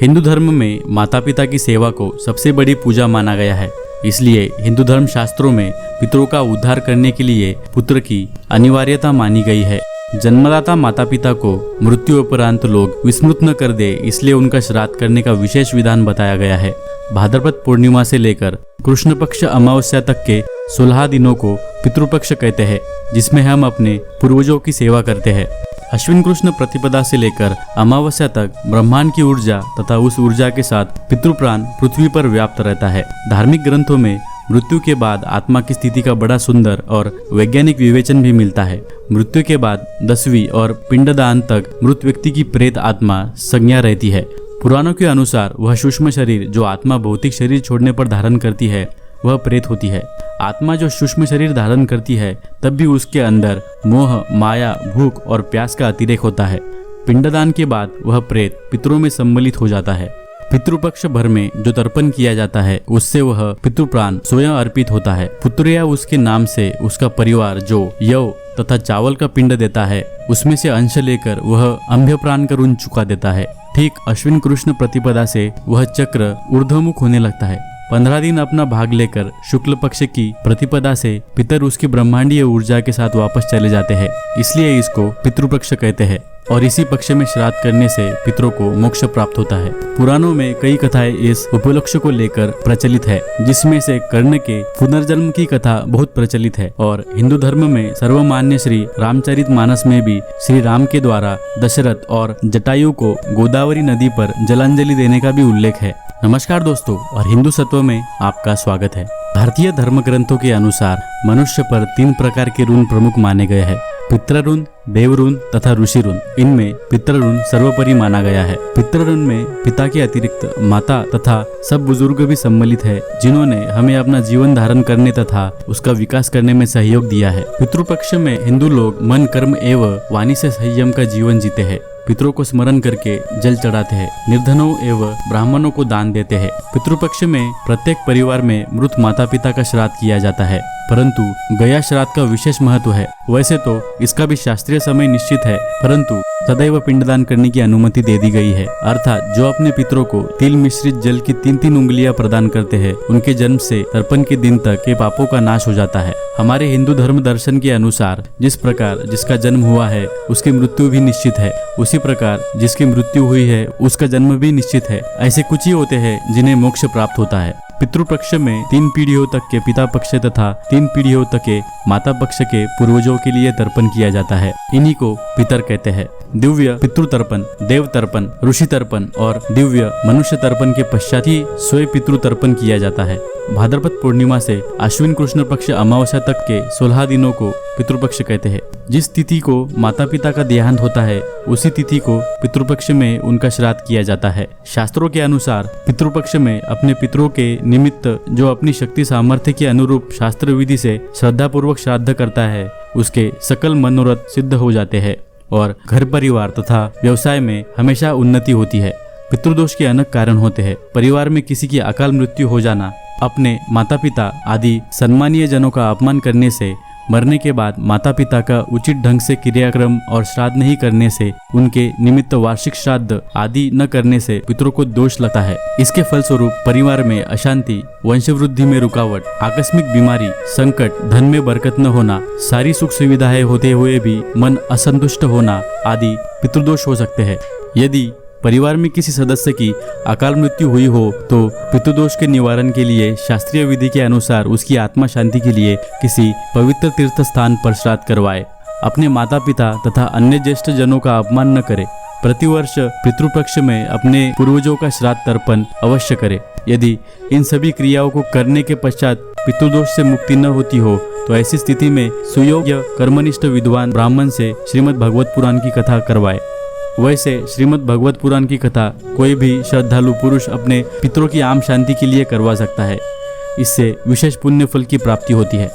हिंदू धर्म में माता पिता की सेवा को सबसे बड़ी पूजा माना गया है। इसलिए हिंदू धर्म शास्त्रों में पितरों का उद्धार करने के लिए पुत्र की अनिवार्यता मानी गई है। जन्मदाता माता पिता को मृत्यु उपरांत लोग विस्मृत न कर दे, इसलिए उनका श्राद्ध करने का विशेष विधान बताया गया है। भाद्रपद पूर्णिमा से लेकर कृष्ण पक्ष अमावस्या तक के 16 दिनों को पितृपक्ष कहते हैं, जिसमें हम अपने पूर्वजों की सेवा करते हैं। अश्विन कृष्ण प्रतिपदा से लेकर अमावस्या तक ब्रह्मांड की ऊर्जा तथा उस ऊर्जा के साथ पितृप्राण पृथ्वी पर व्याप्त रहता है। धार्मिक ग्रंथों में मृत्यु के बाद आत्मा की स्थिति का बड़ा सुंदर और वैज्ञानिक विवेचन भी मिलता है। मृत्यु के बाद 10वीं और पिंडदान तक मृत व्यक्ति की प्रेत आत्मा संज्ञा रहती है। पुराणों के अनुसार वह सूक्ष्म शरीर जो आत्मा भौतिक शरीर छोड़ने पर धारण करती है वह प्रेत होती है। आत्मा जो सूक्ष्म शरीर धारण करती है तब भी उसके अंदर मोह, माया, भूख और प्यास का अतिरेक होता है। पिंडदान के बाद वह प्रेत पितरों में सम्मिलित हो जाता है। पितृपक्ष भर में जो तर्पण किया जाता है उससे वह पितृप्राण स्वयं अर्पित होता है। पुत्र या उसके नाम से उसका परिवार जो यव तथा चावल का पिंड देता है उसमें से अंश लेकर वह अंभ्य प्राण का ऋण चुका देता है। ठीक अश्विन कृष्ण प्रतिपदा से वह चक्र ऊर्ध्वमुख होने लगता है। 15 दिन अपना भाग लेकर शुक्ल पक्ष की प्रतिपदा से पितर उसकी ब्रह्मांडीय ऊर्जा के साथ वापस चले जाते हैं, इसलिए इसको पितृपक्ष कहते हैं। और इसी पक्ष में श्राद्ध करने से पितरों को मोक्ष प्राप्त होता है। पुराणों में कई कथाएं इस उपलक्ष्य को लेकर प्रचलित है, जिसमें से कर्ण के पुनर्जन्म की कथा बहुत प्रचलित है। और हिंदू धर्म में सर्वमान्य श्री रामचरितमानस में भी श्री राम के द्वारा दशरथ और जटायु को गोदावरी नदी पर जलांजलि देने का भी उल्लेख है। नमस्कार दोस्तों, और हिंदू सत्व में आपका स्वागत है। भारतीय धर्म ग्रंथों के अनुसार मनुष्य पर 3 प्रकार के ऋण प्रमुख माने गए हैं: पितृ ऋण, देव ऋण तथा ऋषि ऋण। इनमें पितृ ऋण सर्वोपरि माना गया है। पितृ ऋण में पिता के अतिरिक्त माता तथा सब बुजुर्ग भी सम्मिलित है, जिन्होंने हमें अपना जीवन धारण करने तथा उसका विकास करने में सहयोग दिया है। पितृपक्ष में हिंदू लोग मन, कर्म एवं वाणी से संयम का जीवन जीते हैं। पितरों को स्मरण करके जल चढ़ाते हैं, निर्धनों एवं ब्राह्मणों को दान देते हैं। पितृपक्ष में प्रत्येक परिवार में मृत माता पिता का श्राद्ध किया जाता है, परंतु गया श्राद्ध का विशेष महत्व है। वैसे तो इसका भी शास्त्रीय समय निश्चित है, परंतु सदैव पिंडदान करने की अनुमति दे दी गई है। अर्थात जो अपने पितरों को तिल मिश्रित जल की 3-3 उंगलियां प्रदान करते हैं, उनके जन्म से तर्पण के दिन तक के पापों का नाश हो जाता है। हमारे हिंदू धर्म दर्शन के अनुसार जिस प्रकार जिसका जन्म हुआ है उसकी मृत्यु भी निश्चित है, उसी प्रकार जिसकी मृत्यु हुई है उसका जन्म भी निश्चित है। ऐसे कुछ ही होते हैं जिन्हें मोक्ष प्राप्त होता है। पितृपक्ष में 3 पीढ़ियों तक के पिता पक्ष तथा 3 पीढ़ियों तक के माता पक्ष के पूर्वजों के लिए तर्पण किया जाता है। इन्हीं को पितर कहते हैं। दिव्य पितृ तर्पण, देव तर्पण, ऋषि तर्पण और दिव्य मनुष्य तर्पण के पश्चात ही स्वयं पितृ तर्पण किया जाता है। भाद्रपद पूर्णिमा से अश्विन कृष्ण पक्ष अमावस्या तक के 16 दिनों को पितृपक्ष कहते हैं। जिस तिथि को माता पिता का देहांत होता है उसी तिथि को पितृपक्ष में उनका श्राद्ध किया जाता है। शास्त्रों के अनुसार पितृपक्ष में अपने पितरों के निमित्त जो अपनी शक्ति सामर्थ्य के अनुरूप शास्त्र विधि से श्रद्धापूर्वक श्राद्ध करता है उसके सकल मनोरथ सिद्ध हो जाते हैं और घर परिवार तथा व्यवसाय में हमेशा उन्नति होती है। पितृदोष के अनेक कारण होते हैं। परिवार में किसी की अकाल मृत्यु हो जाना, अपने माता पिता आदि सम्मानीय जनों का अपमान करने से, मरने के बाद माता पिता का उचित ढंग से क्रियाक्रम और श्राद्ध नहीं करने से, उनके निमित्त वार्षिक श्राद्ध आदि न करने से पितरों को दोष लगता है। इसके फलस्वरूप परिवार में अशांति, वंशवृद्धि में रुकावट, आकस्मिक बीमारी, संकट, धन में बरकत न होना, सारी सुख सुविधाएं होते हुए भी मन असंतुष्ट होना आदि पितृदोष हो सकते हैं। यदि परिवार में किसी सदस्य की अकाल मृत्यु हुई हो तो पितृदोष के निवारण के लिए शास्त्रीय विधि के अनुसार उसकी आत्मा शांति के लिए किसी पवित्र तीर्थ स्थान पर श्राद्ध करवाए। अपने माता पिता तथा अन्य ज्येष्ठ जनों का अपमान न करे। प्रतिवर्ष पितृपक्ष में अपने पूर्वजों का श्राद्ध तर्पण अवश्य करे। यदि इन सभी क्रियाओं को करने के पश्चात पितृदोष से मुक्ति न होती हो तो ऐसी स्थिति में सुयोग्य कर्मनिष्ठ विद्वान ब्राह्मण से श्रीमद् भागवत पुराण की कथा करवाए। वैसे श्रीमद् भागवत पुराण की कथा कोई भी श्रद्धालु पुरुष अपने पितरों की आम शांति के लिए करवा सकता है। इससे विशेष पुण्य फल की प्राप्ति होती है।